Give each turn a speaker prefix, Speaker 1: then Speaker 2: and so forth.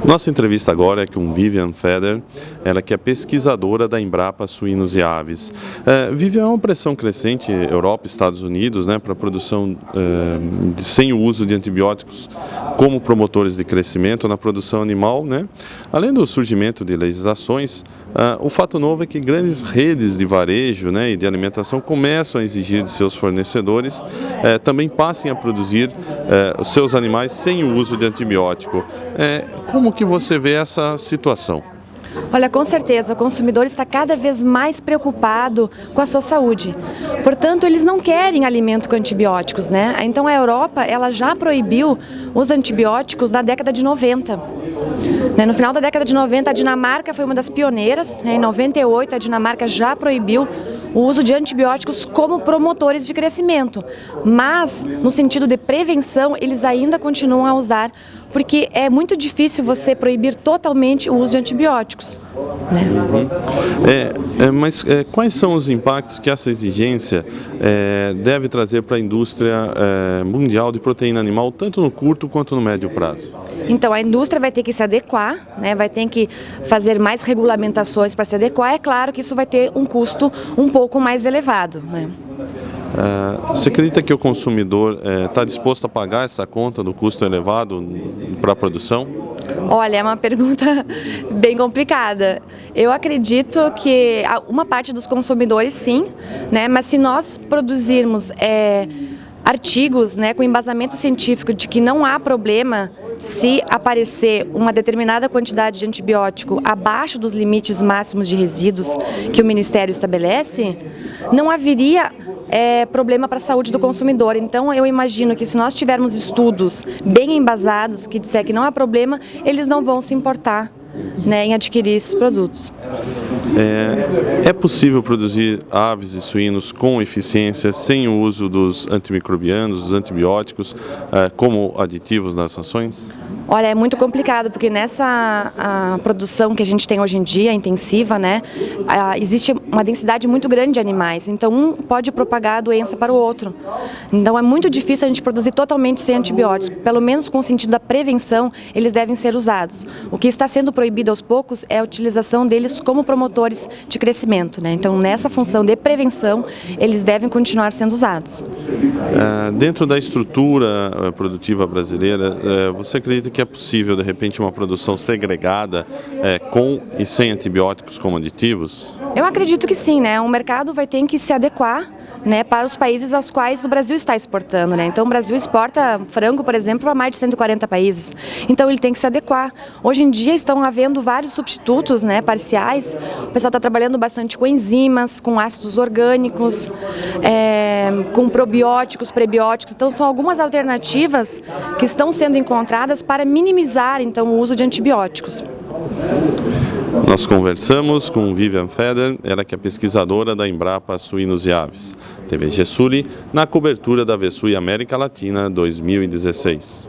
Speaker 1: Nossa entrevista agora é com Vivian Feder, ela que é pesquisadora da Embrapa Suínos e Aves. Vivian, há uma pressão crescente Europa e Estados Unidos, para a produção sem o uso de antibióticos como promotores de crescimento na produção animal, Além do surgimento de legislações, o fato novo é que grandes redes de varejo e de alimentação começam a exigir de seus fornecedores também passem a produzir os seus animais sem o uso de antibiótico. Como que você vê essa situação?
Speaker 2: Olha, com certeza, o consumidor está cada vez mais preocupado com a sua saúde. Portanto, eles não querem alimento com antibióticos, Então a Europa, ela já proibiu os antibióticos na década de 90. No final da década de 90, a Dinamarca foi uma das pioneiras. Em 98, a Dinamarca já proibiu o uso de antibióticos como promotores de crescimento. Mas, no sentido de prevenção, eles ainda continuam a usar, porque é muito difícil você proibir totalmente o uso de antibióticos.
Speaker 1: Mas quais são os impactos que essa exigência deve trazer para a indústria mundial de proteína animal, tanto no curto quanto no médio prazo?
Speaker 2: Então, a indústria vai ter que se adequar, vai ter que fazer mais regulamentações para se adequar. É claro que isso vai ter um custo um pouco mais elevado.
Speaker 1: Você acredita que o consumidor está disposto a pagar essa conta do custo elevado para a produção?
Speaker 2: Olha, é uma pergunta bem complicada. Eu acredito que uma parte dos consumidores sim, mas se nós produzirmos artigos com embasamento científico de que não há problema se aparecer uma determinada quantidade de antibiótico abaixo dos limites máximos de resíduos que o Ministério estabelece, não haveria problema para a saúde do consumidor. Então eu imagino que se nós tivermos estudos bem embasados que disser que não há problema, eles não vão se importar em adquirir esses produtos.
Speaker 1: É possível produzir aves e suínos com eficiência sem o uso dos antimicrobianos, dos antibióticos, como aditivos nas rações?
Speaker 2: Olha, é muito complicado, porque nessa produção que a gente tem hoje em dia, intensiva, existe uma densidade muito grande de animais, então um pode propagar a doença para o outro. Então é muito difícil a gente produzir totalmente sem antibióticos, pelo menos com o sentido da prevenção, eles devem ser usados. O que está sendo proibido aos poucos é a utilização deles como promotores de crescimento, Então nessa função de prevenção, eles devem continuar sendo usados.
Speaker 1: Dentro da estrutura produtiva brasileira, você acredita que é possível, de repente, uma produção segregada com e sem antibióticos como aditivos?
Speaker 2: Eu acredito que sim, O mercado vai ter que se adequar para os países aos quais o Brasil está exportando, Então o Brasil exporta frango, por exemplo, para mais de 140 países. Então ele tem que se adequar. Hoje em dia estão havendo vários substitutos, parciais. O pessoal está trabalhando bastante com enzimas, com ácidos orgânicos, com probióticos, prebióticos. Então são algumas alternativas que estão sendo encontradas para minimizar então o uso de antibióticos.
Speaker 1: Nós conversamos com Vivian Feder, ela que é pesquisadora da Embrapa Suínos e Aves. TV Gessuri, na cobertura da Vesui América Latina 2016.